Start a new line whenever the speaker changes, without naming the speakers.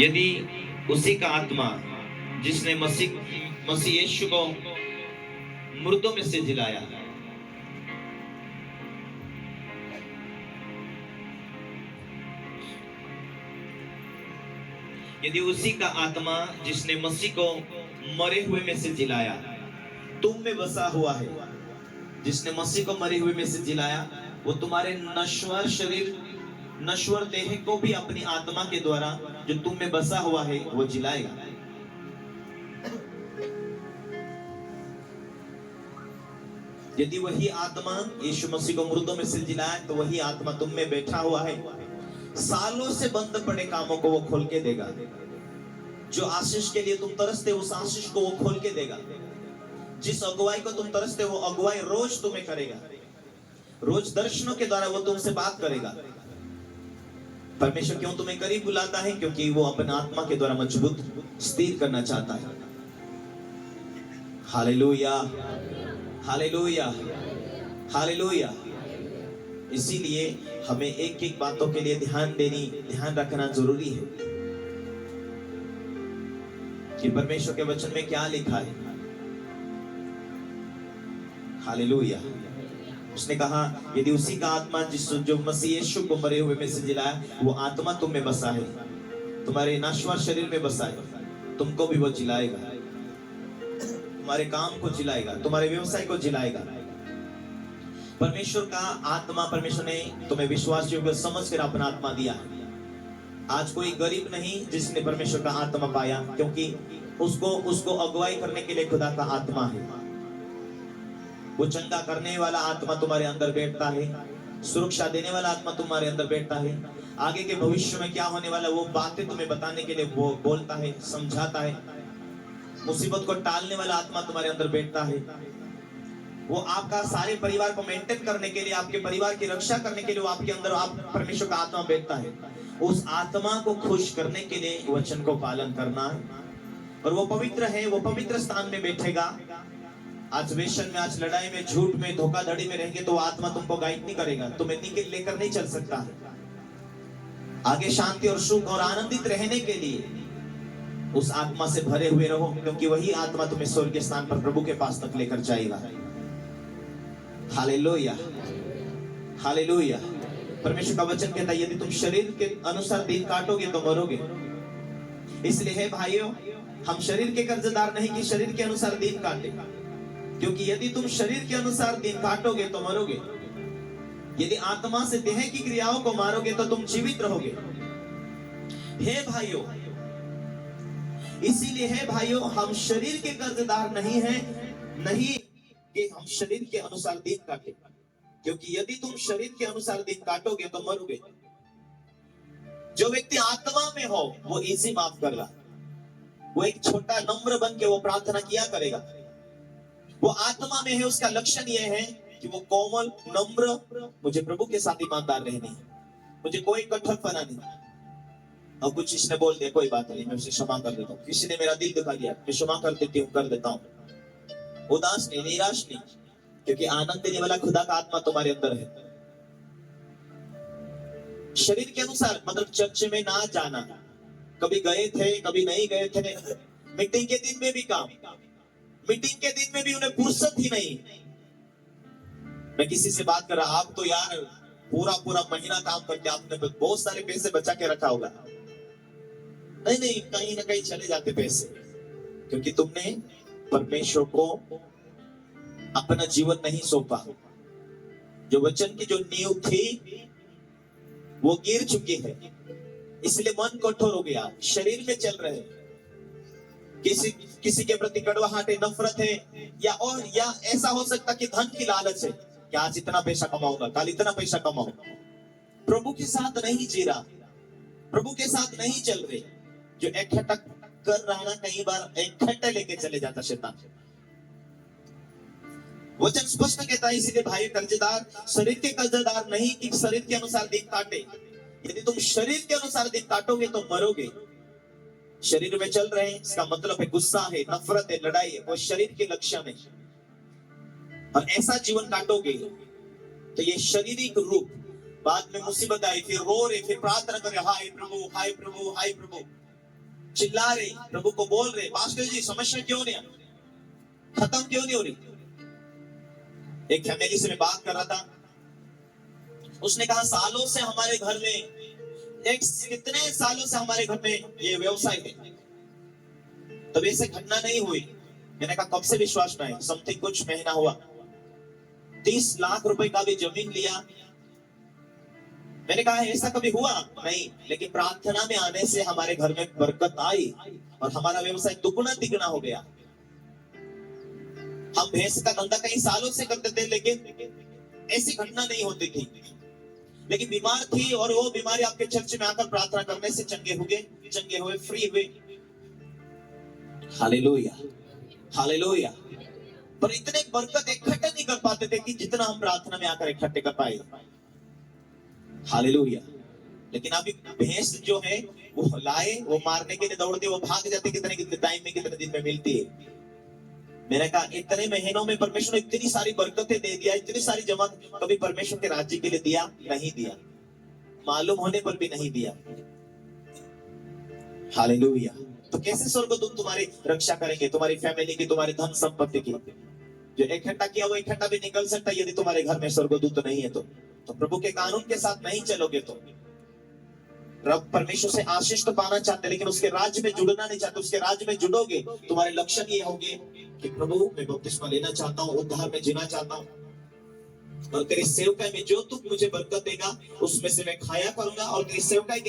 यदि उसी का आत्मा जिसने मसीह यीशु को मुर्दों में से जिलाया, यदि उसी का आत्मा जिसने मसीह को मरे हुए में से जिलाया तुम में बसा हुआ है, जिसने मसीह को मरे हुए में से जिलाया, वो तुम्हारे नश्वर शरीर, नश्वर देह को भी अपनी आत्मा के द्वारा जो तुम में बसा हुआ है वो जिलाएगा। यदि वही आत्मा यीशु मसीह को मुर्दों में से जिलाए तो वही आत्मा तुम में बैठा हुआ है, सालों से बंद पड़े कामों को वो खोल के देगा। जो आशीष के लिए तुम तरसते उस आशीष को वो खोल के देगा। जिस अगुवाई को तुम तरसते वो अगुवाई रोज तुम्हें करेगा। रोज दर्शनों के द्वारा वो तुमसे बात करेगा। परमेश्वर क्यों तुम्हें करीब बुलाता है? क्योंकि वो अपने आत्मा के द्वारा मजबूत स्थिर करना चाहता है। Hallelujah, hallelujah, hallelujah. इसीलिए हमें एक एक बातों के लिए ध्यान रखना जरूरी है कि परमेश्वर के वचन में क्या लिखा है। हालेलुया। उसने कहा यदि उसी का आत्मा जो मसीह यीशु को मरे हुए में से जिलाया, वो आत्मा तुम में बसा है, तुम्हारे नश्वर शरीर में बसा है, तुमको भी वो जिलाएगा। तुम्हारे काम को जिलाएगा, तुम्हारे व्यवसाय को जिलाएगा। परमेश्वर का आत्मा, परमेश्वर ने तुम्हें विश्वास योग्य समझ कर अपना आत्मा दिया है। आज कोई गरीब नहीं जिसने परमेश्वर का आत्मा पाया, क्योंकि उसको अगुवाई करने के लिए खुदा का आत्मा है। वो चंगा करने वाला आत्मा तुम्हारे अंदर बैठता है, सुरक्षा देने वाला आत्मा तुम्हारे अंदर बैठता है, आगे के भविष्य में क्या होने वाला वो बातें तुम्हें बताने के लिए वो बोलता है, समझाता है। मुसीबत को टालने वाला आत्मा तुम्हारे अंदर बैठता है। वो आपका सारे परिवार को मेंटेन करने के लिए, आपके परिवार की रक्षा करने के लिए वो आपके अंदर परमेश्वर का आत्मा बैठता है। उस आत्मा को खुश करने के लिए वचन को पालन करना है। और वो पवित्र है, वो पवित्र स्थान में बैठेगा। आज वेशन में, आज लड़ाई में, झूठ में, धोखाधड़ी में रहेंगे तो वो आत्मा तुमको गाइड नहीं करेगा, तुम्हें निकल लेकर नहीं चल सकता है। आगे शांति और सुख और आनंदित रहने के लिए उस आत्मा से भरे हुए रहो, क्योंकि वही आत्मा तुम्हें स्वर्ग के स्थान पर प्रभु के पास तक लेकर जाएगा। Hallelujah, hallelujah. परमेश्वर का वचन कहता है यदि तुम शरीर के अनुसार दिन काटोगे तो मरोगे। इसलिए है भाइयों, हम शरीर के कर्जदार नहीं कि शरीर के अनुसार दिन काटे, क्योंकि यदि तुम शरीर के अनुसार दिन काटोगे तो मरोगे। यदि आत्मा से देह की क्रियाओं को मारोगे तो तुम जीवित रहोगे। हे भाइयों, इसीलिए है भाइयों, हम शरीर के कर्जदार नहीं हैं, नहीं कि हम शरीर के अनुसार दिन काटे, क्योंकि यदि तुम शरीर के अनुसार दिन काटोगे तो मरोगे। जो व्यक्ति आत्मा में हो वो इसी माफ कर रहा, वो एक छोटा नम्र बन के वो प्रार्थना किया करेगा। वो आत्मा में है, उसका लक्षण ये है कि वो कोमल, नम्र, मुझे प्रभु के साथ ईमानदार रहनी है, मुझे कोई कठोरपना नहीं। और कुछ इसने बोल दिया, कोई बात नहीं, मैं उसे क्षमा कर देता हूँ। किसी ने मेरा दिल दुखा दिया, मैं क्षमा कर देती हूँ, कर देता हूँ। उदास नहीं, निराश नहीं, क्योंकि आनंद देने वाला खुदा का आत्मा तुम्हारे अंदर है। शरीर के अनुसार मतलब चर्च में ना जाना, कभी गए थे कभी नहीं गए थे, मीटिंग के दिन में भी काम, मीटिंग के दिन में भी उन्हें फुर्सत ही नहीं। मैं किसी से बात कर रहा, आप तो यार पूरा महीना काम करके आपने बहुत सारे पैसे बचा के रखा होगा। नहीं, कहीं ना कहीं चले जाते पैसे, क्योंकि तुमने परमेश्वर को अपना जीवन नहीं सौंपा। जो वचन की जो नींव थी वो गिर चुकी है, इसलिए मन कठोर हो गया, शरीर में चल रहे, किसी के प्रति कड़वाहट है, नफरत है, या ऐसा हो सकता कि धन की लालच है कि आज इतना पैसा कमाऊंगा, कल इतना पैसा कमाऊंगा। प्रभु के साथ नहीं जी रहा, प्रभु के साथ नहीं चल रहे। जो इकट्ठा कर रहा है ना, कई बार इकट्ठा लेके चले जाता शैतान। वचन स्पष्ट कहता है, इसीलिए भाई कर्जदार, शरीर के कर्जदार नहीं कि शरीर के अनुसार दिन काटे। यदि तुम शरीर के अनुसार दिन काटोगे तो मरोगे। शरीर में चल रहे हैं, इसका मतलब है गुस्सा है, नफरत है, लड़ाई है, वो शरीर के लक्षण है। और ऐसा जीवन काटोगे तो ये शारीरिक रूप बाद में मुसीबत आई, फिर रो रहे, फिर प्रार्थना करे, हाय प्रभु, हाय प्रभु, हाय प्रभु। चिल्ला रहे, प्रभु को बोल रहे, पास्टर जी समस्या क्यों नहीं खत्म क्यों नहीं हो रही। एक फैमिली से मैं बात कर रहा था, उसने कहा सालों से हमारे घर में कितने सालों से हमारे घर में ये व्यवसाय है, तब ऐसे घटना नहीं हुई। मैंने कहा कब से विश्वास में है? समथिंग कुछ महीना हुआ। 30 लाख रुपए का भी जमीन लिया। मैंने कहा ऐसा कभी हुआ नहीं, लेकिन प्रार्थना में आने से हमारे घर में बरकत आई और हमारा व्यवसाय दुगना तिगुना हो गया। हम भैंस का धंधा कई सालों से करते थे, लेकिन ऐसी घटना नहीं होती थी। लेकिन बीमार थी और वो बीमारी आपके चर्च में आकर प्रार्थना करने से चंगे हुए, फ्री हुए। Hallelujah, hallelujah. पर इतने बरकत इकट्ठे नहीं कर पाते थे कि जितना हम प्रार्थना में आकर इकट्ठे कर पाए। हालेलुया। लेकिन अभी भैंस जो है वो लाए, वो मारने के लिए दौड़ते, वो भाग जाते, कितने टाइम में, कितने दिन में मिलती है। मैंने कहा इतने महीनों में परमेश्वर ने इतनी सारी बरकतें दे दिया, इतनी सारी जमा, कभी परमेश्वर के राज्य के लिए दिया नहीं दिया, मालूम होने पर भी नहीं दिया। हालेलुया। तो कैसे स्वर्गदूत तुम्हारी रक्षा करेंगे, तुम्हारी फैमिली की, तुम्हारी धन संपत्ति की? जो इकट्ठा किया वो इकट्ठा भी निकल सकता है यदि तुम्हारे घर में स्वर्गदूत नहीं है तो प्रभु के कानून के साथ नहीं चलोगे तो। रब परमेश्वर से आशीष तो पाना चाहते, लेकिन उसके राज्य में जुड़ना नहीं चाहते। उसके राज्य में जुड़ोगे, तुम्हारे लक्षण ये होंगे कि प्रभु मैं बपतिस्मा लेना चाहता हूँ, उद्धार में जीना चाहता हूँ, और तेरी सेवकाई में जो तू मुझे बरकत देगा उसमें से मैं खाया करूंगा, और तेरी सेवकाई